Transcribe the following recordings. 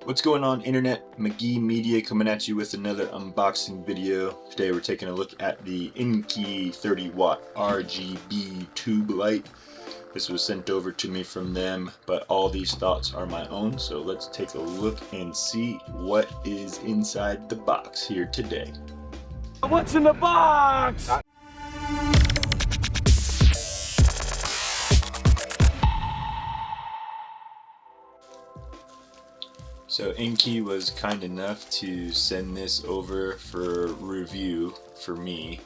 What's going on, internet? McGee Media coming at you with another unboxing video. Today we're taking a look at the Inkee 30-watt RGB tube light. This was sent over to me from them, but all these thoughts are my own, so let's take a look and see what is inside the box here today. What's in the box? So Inkee was kind enough to send this over for review for me,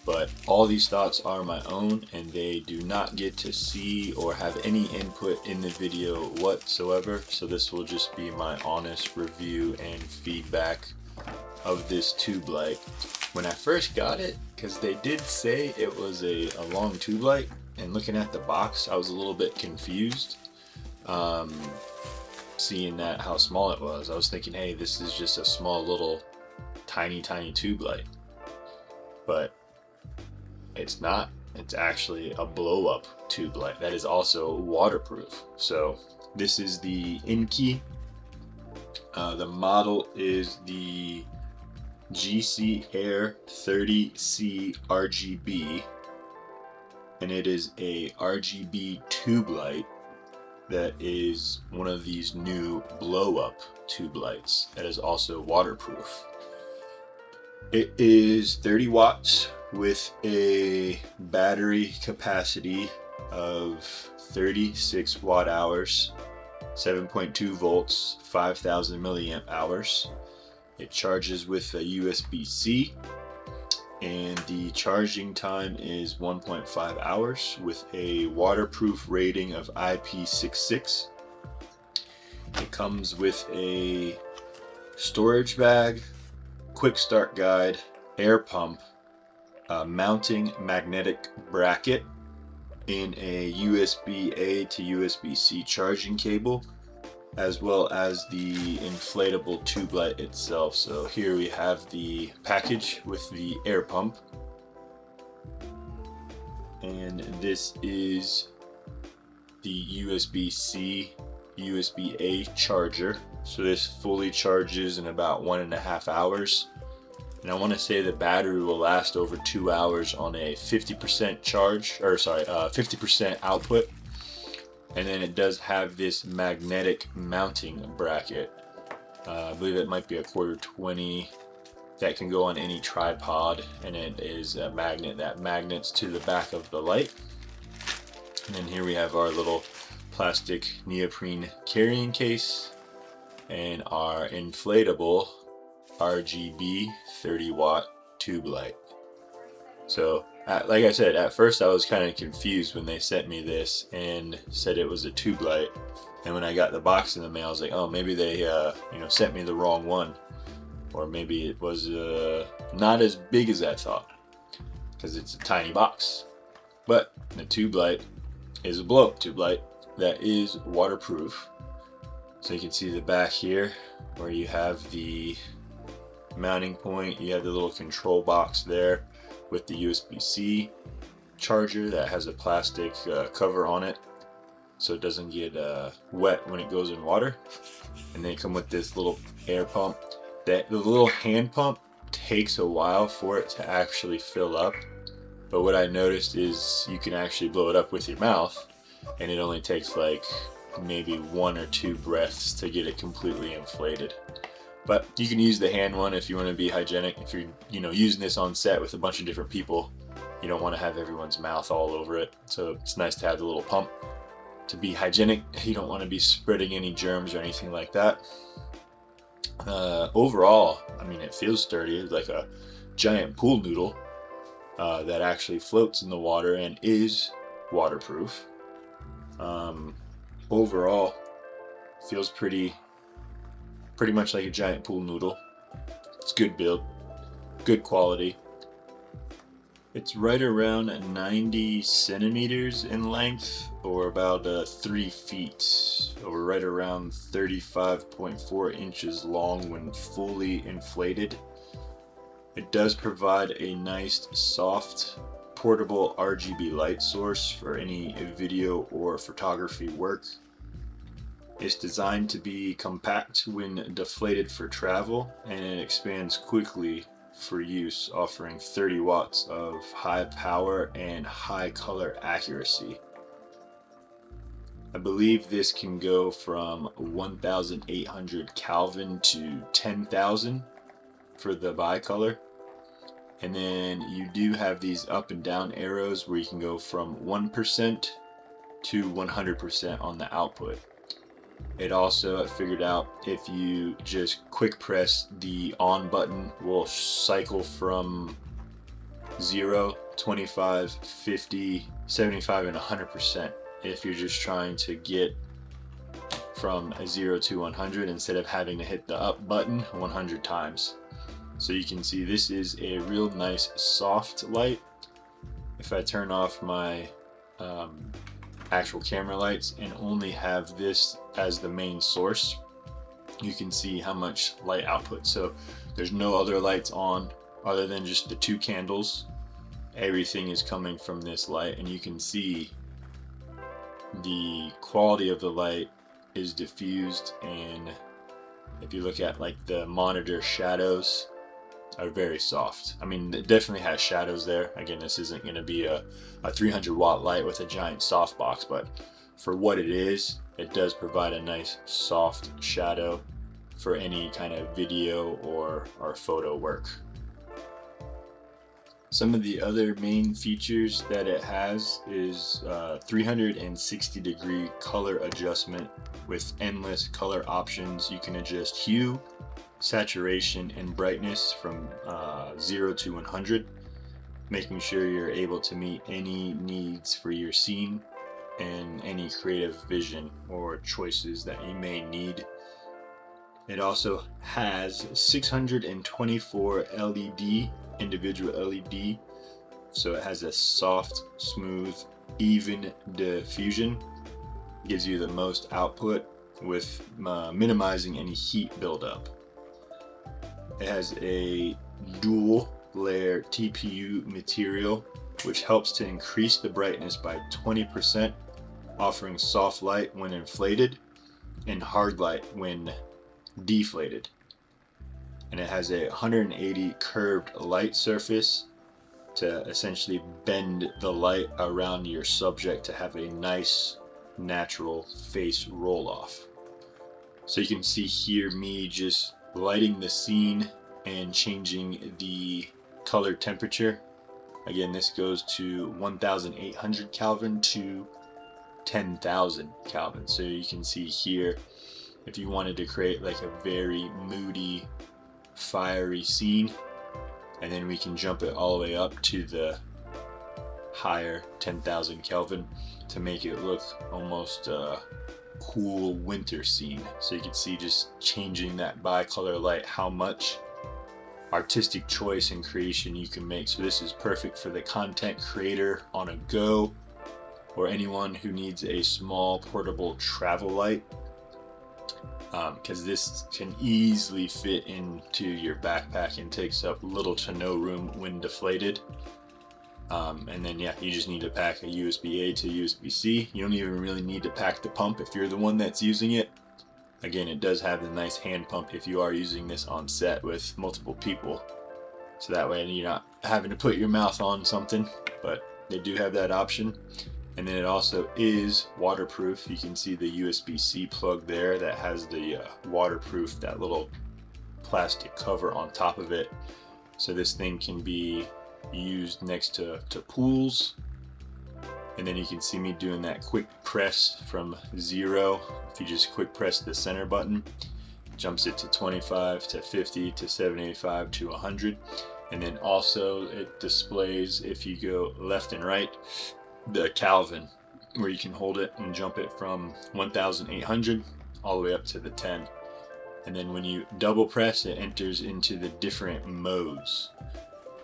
but all these thoughts are my own and they do not get to see or have any input in the video whatsoever. So this will just be my honest review and feedback of this tube light. When I first got it, because they did say it was a long tube light, and looking at the box I was a little bit confused. Seeing that how small it was, I was thinking, hey, this is just a small little tiny tube light, but it's not. It's actually a blow-up tube light that is also waterproof. So this is the Inkee. The model is the GC Air 30C RGB, and it is a RGB tube light that is one of these new blow-up tube lights that is also waterproof. It is 30 watts with a battery capacity of 36 watt hours, 7.2 volts, 5,000 milliamp hours. It charges with a USB-C, and the charging time is 1.5 hours with a waterproof rating of IP66. It comes with a storage bag, quick start guide, air pump, a mounting magnetic bracket, and a USB-A to USB-C charging cable, as well as the inflatable tube light itself. So here we have the package with the air pump, and this is the USB-C USB-A charger. So this fully charges in about 1.5 hours, and I want to say the battery will last over 2 hours on a 50% charge, or sorry, 50% output. And then it does have this magnetic mounting bracket. I believe it might be a 1/4-20 that can go on any tripod, and it is a magnet that magnets to the back of the light. And then here we have our little plastic neoprene carrying case and our inflatable RGB 30-watt tube light. So like I said, at first I was kind of confused when they sent me this and said it was a tube light, and when I got the box in the mail I was like, oh, maybe they sent me the wrong one, or maybe it was not as big as I thought, because it's a tiny box. But the tube light is a blow-up tube light that is waterproof. So you can see the back here where you have the mounting point, you have the little control box there with the USB-C charger that has a plastic cover on it so it doesn't get wet when it goes in water. And they come with this little air pump. The little hand pump takes a while for it to actually fill up, but what I noticed is you can actually blow it up with your mouth, and it only takes like maybe 1 or 2 breaths to get it completely inflated. But you can use the hand one if you want to be hygienic. If you're using this on set with a bunch of different people, you don't want to have everyone's mouth all over it. So it's nice to have the little pump to be hygienic. You don't want to be spreading any germs or anything like that. Overall, I mean, it feels sturdy. It's like a giant pool noodle that actually floats in the water and is waterproof. Overall, feels pretty much like a giant pool noodle. It's good build, good quality. It's right around 90 centimeters in length, or about 3 feet, or right around 35.4 inches long when fully inflated. It does provide a nice, soft, portable RGB light source for any video or photography work. It's designed to be compact when deflated for travel, and it expands quickly for use, offering 30 watts of high power and high color accuracy. I believe this can go from 1,800 Kelvin to 10,000 for the bicolor. And then you do have these up and down arrows where you can go from 1% to 100% on the output. It also figured out if you just quick press the on button will cycle from 0, 25, 50, 75, and 100% if you're just trying to get from a 0 to 100 instead of having to hit the up button 100 times. So you can see this is a real nice soft light. If I turn off my actual camera lights and only have this as the main source, you can see how much light output. So there's no other lights on other than just the 2 candles. Everything is coming from this light, and you can see the quality of the light is diffused, and if you look at like the monitor shadows are very soft. I mean, it definitely has shadows there. Again, this isn't going to be a 300 watt light with a giant softbox, but for what it is, it does provide a nice soft shadow for any kind of video or photo work. Some of the other main features that it has is 360-degree color adjustment with endless color options. You can adjust hue, saturation, and brightness from 0 to 100, making sure you're able to meet any needs for your scene and any creative vision or choices that you may need. It also has 624 LED, individual LED, so it has a soft, smooth, even diffusion. Gives you the most output with minimizing any heat buildup. It has a dual layer TPU material, which helps to increase the brightness by 20%, offering soft light when inflated and hard light when deflated. And it has a 180 curved light surface to essentially bend the light around your subject to have a nice natural face roll off. So you can see here me just lighting the scene and changing the color temperature. Again, this goes to 1,800 Kelvin to 10,000 Kelvin. So you can see here, if you wanted to create like a very moody, fiery scene, and then we can jump it all the way up to the higher 10,000 Kelvin to make it look almost a cool winter scene. So you can see just changing that bicolor light, how much artistic choice and creation you can make. So this is perfect for the content creator on a go, or anyone who needs a small portable travel light, because this can easily fit into your backpack and takes up little to no room when deflated. And then yeah, you just need to pack a USB-A to USB-C. You don't even really need to pack the pump if you're the one that's using it. Again, it does have the nice hand pump if you are using this on set with multiple people, so that way you're not having to put your mouth on something, but they do have that option. And then it also is waterproof. You can see the USB-C plug there that has the waterproof, that little plastic cover on top of it. So this thing can be used next to pools. And then you can see me doing that quick press from 0. If you just quick press the center button, jumps it to 25 to 50 to 75 to 100. And then also it displays, if you go left and right, the Kelvin, where you can hold it and jump it from 1,800 all the way up to the 10. And then when you double press, it enters into the different modes.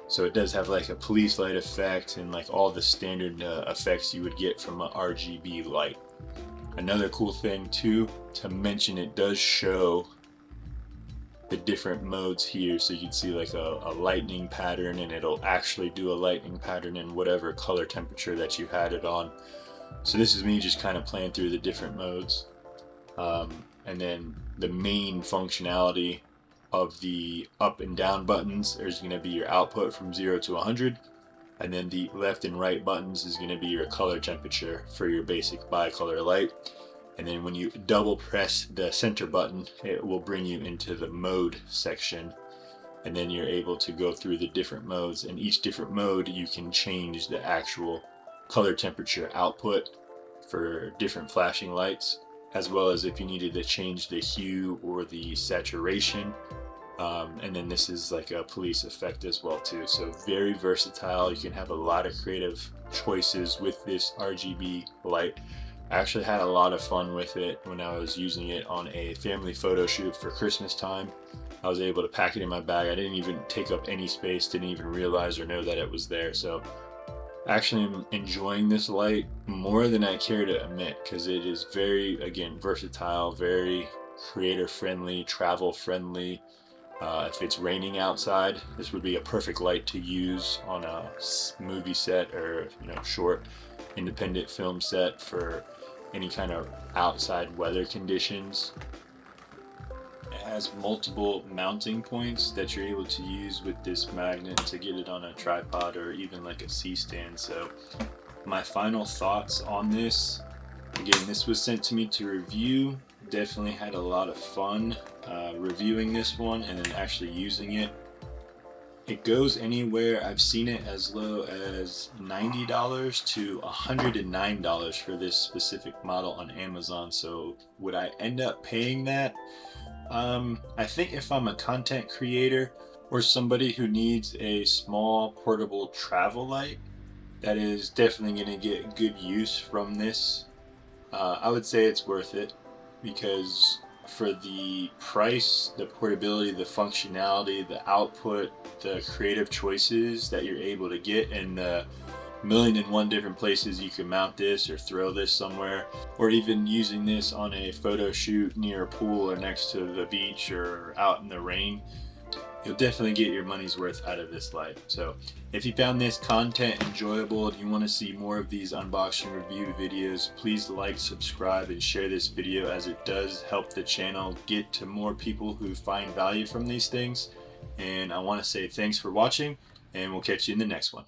So it does have like a police light effect and like all the standard effects you would get from an RGB light. Another cool thing too to mention, it does show the different modes here, so you can see like a lightning pattern, and it'll actually do a lightning pattern in whatever color temperature that you had it on. So this is me just kind of playing through the different modes. And then the main functionality of the up and down buttons, there's going to be your output from 0 to 100. And then the left and right buttons is going to be your color temperature for your basic bicolor light. And then when you double press the center button, it will bring you into the mode section. And then you're able to go through the different modes. And each different mode, you can change the actual color temperature output for different flashing lights, as well as if you needed to change the hue or the saturation. And then this is like a police effect as well too. So very versatile. You can have a lot of creative choices with this RGB light. I actually had a lot of fun with it when I was using it on a family photo shoot for Christmas time. I was able to pack it in my bag. I didn't even take up any space, didn't even realize or know that it was there. So actually I'm enjoying this light more than I care to admit, because it is very, again, versatile, very creator friendly, travel friendly. If it's raining outside, this would be a perfect light to use on a movie set or, you know, short independent film set for any kind of outside weather conditions. It has multiple mounting points that you're able to use with this magnet to get it on a tripod or even like a C-stand. So my final thoughts on this, again, this was sent to me to review. Definitely had a lot of fun reviewing this one and then actually using it. It goes anywhere. I've seen it as low as $90 to $109 for this specific model on Amazon. So would I end up paying that? I think if I'm a content creator or somebody who needs a small portable travel light that is definitely going to get good use from this, I would say it's worth it, because for the price, the portability, the functionality, the output, the creative choices that you're able to get, and the 1,000,001 different places you can mount this or throw this somewhere, or even using this on a photo shoot near a pool or next to the beach or out in the rain, you'll definitely get your money's worth out of this light. So if you found this content enjoyable and you want to see more of these unboxing review videos, please like, subscribe, and share this video, as it does help the channel get to more people who find value from these things. And I want to say thanks for watching, and we'll catch you in the next one.